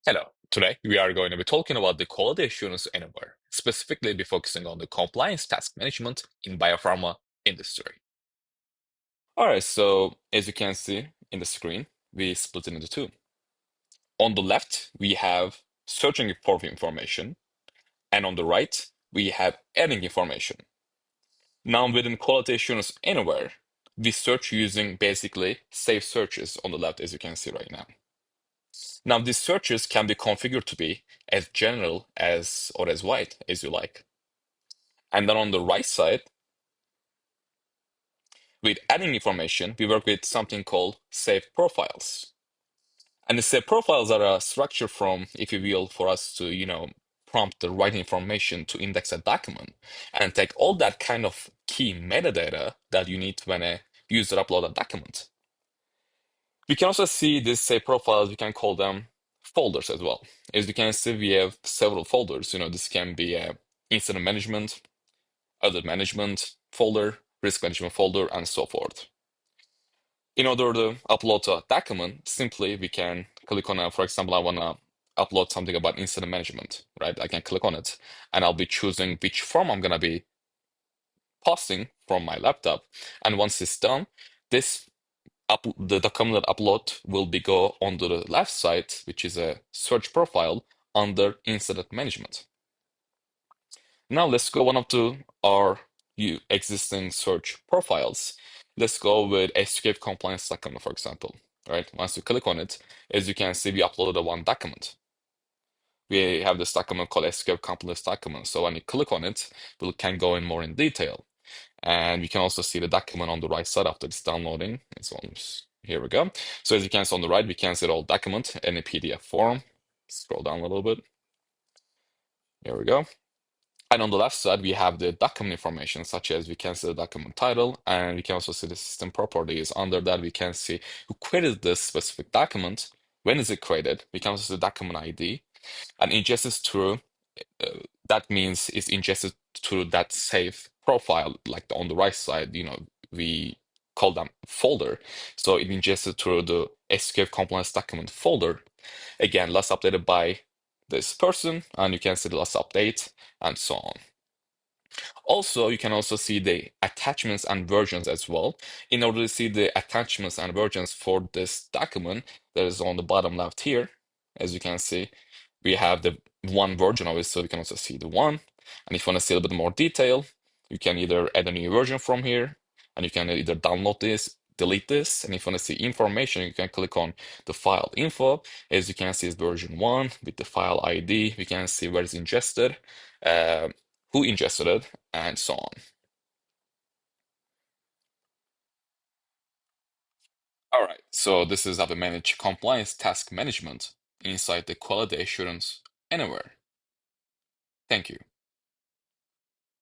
Hello. Today, we are going to be talking about the quality assurance anywhere, specifically be focusing on the compliance task management in biopharma industry. All right, so as you can see in the screen, we split it into two. On the left, we have searching for information, and on the right, we have adding information. Now, within quality assurance anywhere, we search using basically safe searches on the left, as you can see right now. Now, these searches can be configured to be as general as or as wide as you like. And then on the right side, with adding information, we work with something called safe profiles. And the safe profiles are a structure from, if you will, for us to, prompt the right information to index a document and take all that kind of key metadata that you need when a user upload a document. We can also see these safe profiles, we can call them folders as well. As you can see, we have several folders. This can be a incident management, other management folder, risk management folder, and so forth. In order to upload a document, simply we can click on for example, I want to upload something about incident management, right? I can click on it and I'll be choosing which form I'm going to be posting from my laptop. And once it's done, this the document upload will be go on the left side, which is a search profile under incident management. Now let's go one up to our existing search profiles. Let's go with escape compliance document, for example. Right? Once you click on it, as you can see, we uploaded one document. We have this document called escape compliance document. So when you click on it, we can go in more in detail. And we can also see the document on the right side after it's downloading. Here we go. So as you can see on the right, we can see the whole document in a PDF form. Scroll down a little bit. Here we go. And on the left side, we have the document information, such as we can see the document title, and we can also see the system properties. Under that, we can see who created this specific document, when is it created. We can also see the document ID, and ingested through, that means it's ingested through that safe profile, like on the right side, we call them folder. So it ingested through the SQL compliance document folder. Again, last updated by this person, and you can see the last update and so on. Also, you can also see the attachments and versions as well. In order to see the attachments and versions for this document that is on the bottom left here, as you can see, we have the one version of it, so you can also see the one. And if you want to see a little bit more detail, you can either add a new version from here, and you can either download this, delete this, and if you want to see information, you can click on the file info. As you can see, it's version 1 with the file ID. We can see where it's ingested, who ingested it, and so on. All right, so this is how to manage compliance task management inside the quality assurance anywhere. Thank you.